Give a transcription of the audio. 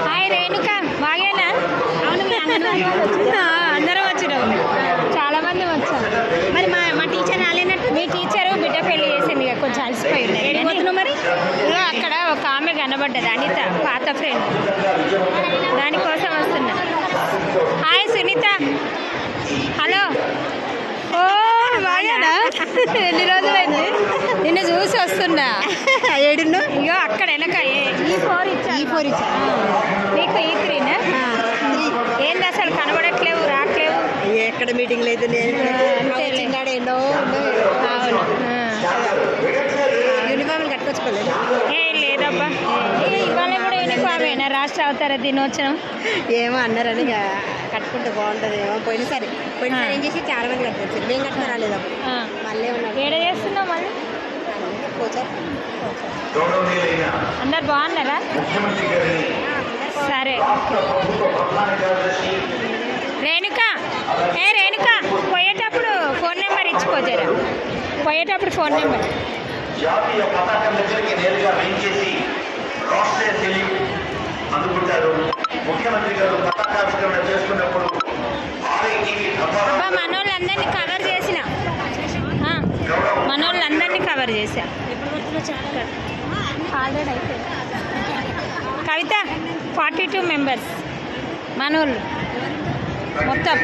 Hi Renuka బాగేనా? అందరం వచ్చినాం, చాలా మంది వచ్చాం. మరి మా టీచర్ రాలేనట్టు. మీ టీచరు బిడ్డ పెళ్లి చేసింది ఇక కొంచెం అలసిపోయి ఉన్నాయి. మరి ఇగో అక్కడ ఒక ఆమె కనబడ్డది, అనిత, పాత ఫ్రెండ్, దానికోసం వస్తున్నా. హాయ్ సునీత. హలో. ఓ బాగేనా? ఎన్ని రోజులైంది నిన్ను చూసి వస్తున్నా. ఏడున్నో ఇగో అక్కడ వెనక E4 ఇచ్చా. నీకు E3నా? ఏంది అసలు కనబడట్లేవు, రావట్లేవు. ఎక్కడ మీటింగ్లు అయితే ఎన్నో అవును. యూనిఫామ్లు కట్టుకొచ్చుకోలేదు. ఏ లేదబ్బా, ఇవాళ కూడా యూనిఫామేనా? రాష్ట్ర అవతార దినోత్సవం ఏమో అన్నారని ఇక కట్టుకుంటే బాగుంటుంది ఏమో. పోయినసారి ఏం చేసి చాలా మంది కట్టుకొచ్చారు, మేము కట్టుకుని రాలేదు. మళ్ళీ ఏడ చేస్తున్నావు మళ్ళీ? కోచారు. అందరు బాగున్నారా? సరే. రేణుక, రేణుక, పోయేటప్పుడు ఫోన్ నెంబర్ ఇచ్చిపోతారా? పోయేటప్పుడు ఫోన్ నెంబర్. జాతీయ పతాకం దగ్గరికి నేరుగా వేయించేసి రాష్ట్రీయ సెల్యూట్ అందుకుంటారు. ముఖ్యమంత్రి గారు పతాకావిష్కరణ చేసుకున్నప్పుడు మనోళ్ళందరినీ కవర్ చేసిన, మనోళ్ళందరినీ కవర్ చేశా. ఆల్రెడీ అయిపోయింది. కవిత 42 మెంబర్స్ మనోళ్ళు మొత్తం.